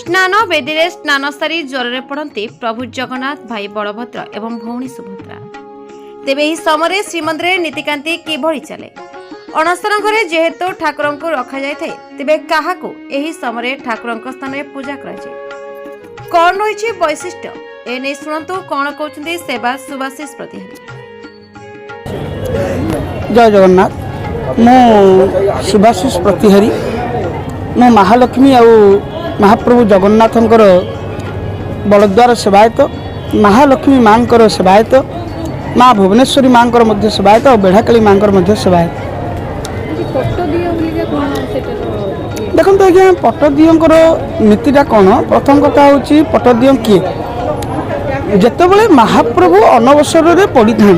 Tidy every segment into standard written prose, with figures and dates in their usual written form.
स्नान बेदी रे स्नान सारी ज्वर पड़ते प्रभु जगन्नाथ भाई बलभद्र एवं भौणी सुभद्रा। तेबे यह समय श्रीमंदिर नीतिकांति किभଳି चले अणसर घरे जेहेतु ठाकुर को रखा जाए तेबे क्या समय ठाकुर स्थान में पूजा कराए कौन रही वैशिष्ट्य एने शुणु कौन कहते सेवा सुभाषिष प्रतिहारी। जय जगन्नाथ मो सुभाषिष प्रतिहारी मो महालक्ष्मी आउ महाप्रभु जगन्नाथ बलद्वार सेवायत महालक्ष्मी माँ सेवायत माँ भुवनेश्वरी माँ सेवायत और बेढ़ाकाली माँ सेवायत। देखो आज्ञा पटदियों नीतिटा कौन प्रथम कथा हूँ पटदियों किए जितेबाला महाप्रभु अनवसर पड़ी था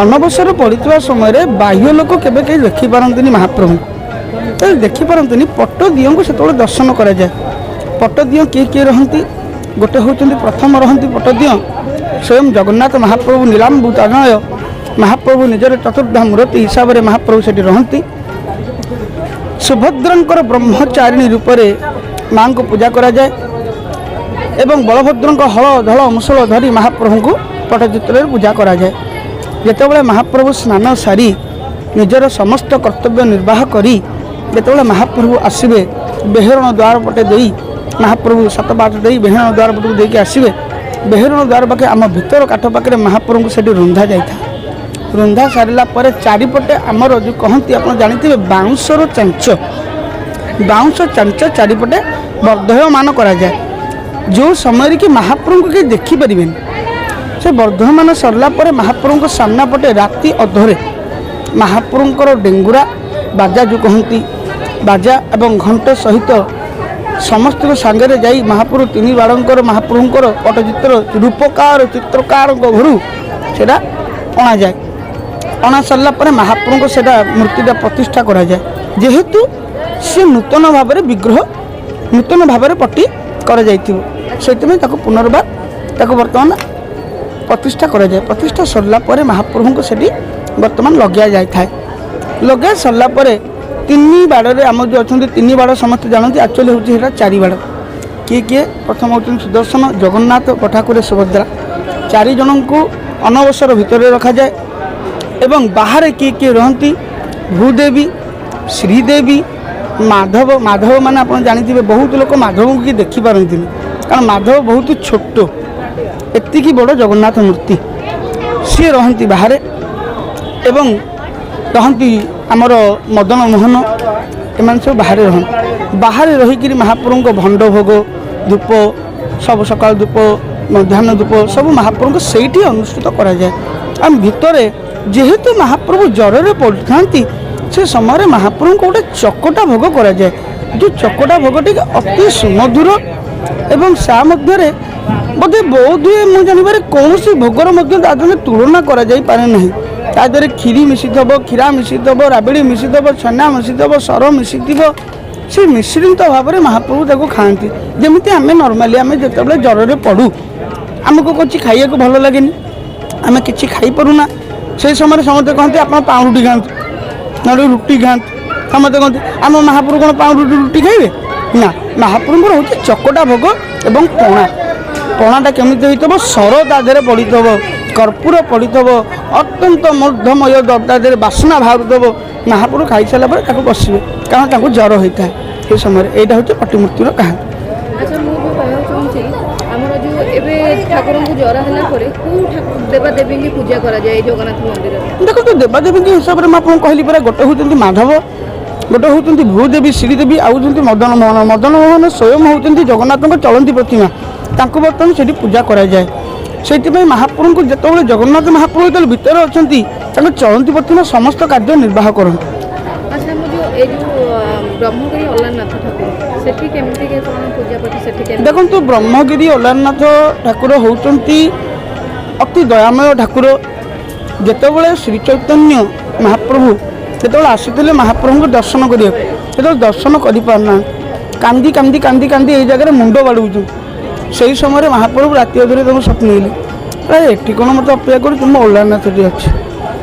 अनवसर पड़ा समय बाह्य लोक केवे कहीं देखिपारती महाप्रभु तो देखिपारती पटदियों को से दर्शन कराए। पटदियों किए किए रहती गोटे हूँ प्रथम रहती पटदियों स्वयं जगन्नाथ महाप्रभु नीलाम्बुतनय महाप्रभु निजर चतुर्धा मूर्ति हिसाब से महाप्रभु से रहती सुभद्रंकर ब्रह्मचारिणी रूप में माँ को पूजा कराए एवं बलभद्र हल धल मुसल धरी महाप्रभु को पटचित्र पूजा कराए। जितेबाला महाप्रभु स्नान सारी निजर समस्त कर्तव्य निर्वाह करी जितेबाला महाप्रभु आसवे बेहरण द्वार पटे दे महाप्रभु सात बाट दे बेहरण द्वार पटक देके आसवे बेहरण द्वार पाखे आम भीतर काठ पाखे महाप्रभु को सेठी रुंधा जाता रुंधा सारा पर चारिपटे आमर जो कहती आप जानते बाउंसर चांच बाउंस चांच चारिपटे वर्धमान कराए जो समय कि महाप्रभु को कहीं देखिपर से वर्धमान सरला पर महाप्रभु सामना पटे राति अधरे महाप्रभुंर डेंगुरा बाजा जो कहती बाजा एवं घंट सहित समस्त सांगे जाई महाप्रभु तीन बाड़कर महाप्रभुंर पटचित्र रूपकार चित्रकार घर से अणा जाए अणा सारा पर महाप्रभु से मूर्तिटा प्रतिष्ठा करा जाए जेहेतु सी नूतन भाव में विग्रह नूतन भाव में पट्टी करा से पुनर्बार बर्तमान प्रतिष्ठा करा जाए। प्रतिष्ठा सरला पर महाप्रभु को सेठी बर्तमान लगे जाए लगे सरला पर तीन बाड़े आम जो अच्छा तीन बाड़ समस्त जानते एक्चुअली हूँ चारि बाड़ किए किए प्रथम हूँ सुदर्शन जगन्नाथ ठाकुर सुभद्रा चारि जन को अनवसर भितर रखा जाए एवं बाहर किए किए रहती भूदेवी श्रीदेवी माधव माधव मान आप जानते बहुत लोग माधव को देखिपारती कारण माधव बहुत छोट एति बड़ जगन्नाथ मूर्ति सी रहती बाहर एवं रहती आमर मदन मोहन एम सब बाहर रहीकि महाप्रभु को भंड भोग धूप सब सकाल धूप मध्याह्न धूप सब महाप्रभु को सही अनुष्ठित कराए आम भितर जेहेतु महाप्रभु ज्वर पड़ता से समय महाप्रभु को गोटे चकटा भोग कराए जो चकटा भोगटी अति सुमधुर एवं सा मध्य बोधे बहुत मुझे जानवर कौन भोगर तुलना कराए ना तादे खीरी मिसी क्षीरा मिसी राबड़ी मिसी छना मिसी सर मिसी से मिश्रित भाव में महाप्रभु ताको खाती जमी आम नर्माली आम जो ज्वर पड़ू आमको कुछ खाइए भल लगे आम कि खाईपरूना से समय समस्त कहते आप पाउरुटी खाते ना रुटी खाते समस्त कहते आम महाप्रभु कौन पाउरुटी रुटी खाइबे ना महाप्रभु हूँ चकटा भोग एवं पणा पणाटा केमिति होइतबो सर ताधे पड़ी कर्पूर पड़ी अत्यंत मूर्धमय ताधे बासना बाहर महाप्रभु खाई सारा पर बसवे कारण ज्वर होता है ये समय यहाँ हूँ पटिमूर्तिर कहानी। अच्छा मुझे कहना चाहूँगी आमर जो एवं ठाकुर को ज्वर है देवादेवी की पूजा करा जाए जगन्नाथ मंदिर देखो तो देवादेवी के हिसाब से आपको कहली परा गोटे हूँ माधव गोटे हूँ भूदेवी श्रीदेवी आउ मदन मोहन स्वयं हूँ जगन्नाथ चलती प्रतिमा तांको बर्तमान से पूजा कराए से महाप्रभु को जिते जगन्नाथ महाप्रभु जो भितर अच्छा चलती प्रतिमा समस्त कार्य निर्वाह करते। अच्छा मुझे ब्रह्मगिरी अलारनाथ ठाकुर देखो तो ब्रह्मगिरी अलारनाथ ठाकुर होती अति दयामय ठाकुर जितेबाला श्री चैतन्य महाप्रभु जो आसते महाप्रभु को दर्शन कर दर्शन करना कांदी कांदी कांदी कांदी ये जगह मुंड बाड़ू से समय महाप्रभु राति अधरे तुम स्वप्न प्राय एटी कौन मत अपेक्षा कर तुम अलारनाथ अच्छे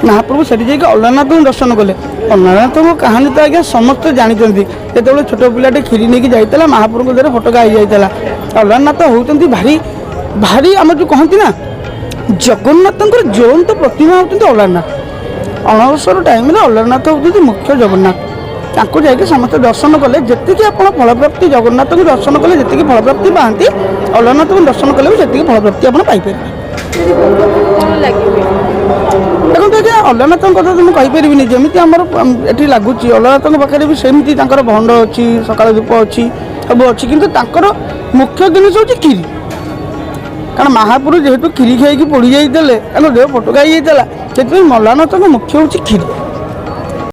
ମହାପ୍ରଭୁ ସେଠି ଯାଇକି ଅଲାରନାଥଙ୍କୁ ଦର୍ଶନ କଲେ। ଅଲାରନାଥଙ୍କ କାହାଣୀ ତ ଆଜ୍ଞା ସମସ୍ତେ ଜାଣିଛନ୍ତି। ଯେତେବେଳେ ଛୋଟ ପିଲାଟେ କ୍ଷୀରି ନେଇକି ଯାଇଥିଲା ମହାପ୍ରଭୁଙ୍କ ଦେହରେ ଫଟକା ହେଇଯାଇଥିଲା। ଅଲାରନାଥ ହେଉଛନ୍ତି ଭାରି ଆମର ଯେଉଁ କହନ୍ତି ନା ଜଗନ୍ନାଥଙ୍କର ଜ୍ୱଳନ୍ତ ପ୍ରତିମା ହେଉଛନ୍ତି ଅଲାରନାଥ। ଅଣସର ଟାଇମ୍ରେ ଅଲାରନାଥ ହେଉଛନ୍ତି ମୁଖ୍ୟ ଜଗନ୍ନାଥ। ତାଙ୍କୁ ଯାଇକି ସମସ୍ତେ ଦର୍ଶନ କଲେ ଯେତିକି ଆପଣ ଫଳପ୍ରାପ୍ତି ଜଗନ୍ନାଥଙ୍କୁ ଦର୍ଶନ କଲେ ଯେତିକି ଫଳପ୍ରାପ୍ତି ପାଆନ୍ତି ଅଲାରନାଥଙ୍କୁ ଦର୍ଶନ କଲେ ବି ସେତିକି ଫଳପ୍ରାପ୍ତି ଆପଣ ପାଇପାରିବେ। କ'ଣ ଲାଗିବେ? ଦେଖନ୍ତୁ ଆଜ୍ଞା ଅଲାରନାଥଙ୍କ କଥା ତ ମୁଁ କହିପାରିବିନି। ଯେମିତି ଆମର ଏଠି ଲାଗୁଛି ଅଲାରନାଥଙ୍କ ପାଖରେ ବି ସେମିତି ତାଙ୍କର ଭଣ୍ଡ ଅଛି, ସକାଳ ଧୂପ ଅଛି, ସବୁ ଅଛି। କିନ୍ତୁ ତାଙ୍କର ମୁଖ୍ୟ ଜିନିଷ ହେଉଛି କ୍ଷୀରି। କାରଣ ମହାପ୍ରଭୁ ଯେହେତୁ କ୍ଷୀରି ଖାଇକି ପୋଡ଼ି ଯାଇଥିଲେ ତାଙ୍କ ଦେହ ଫଟକା ହେଇଯାଇଥିଲା, ସେଥିପାଇଁ ଅଲାରନାଥଙ୍କ ମୁଖ୍ୟ ହେଉଛି କ୍ଷୀରି।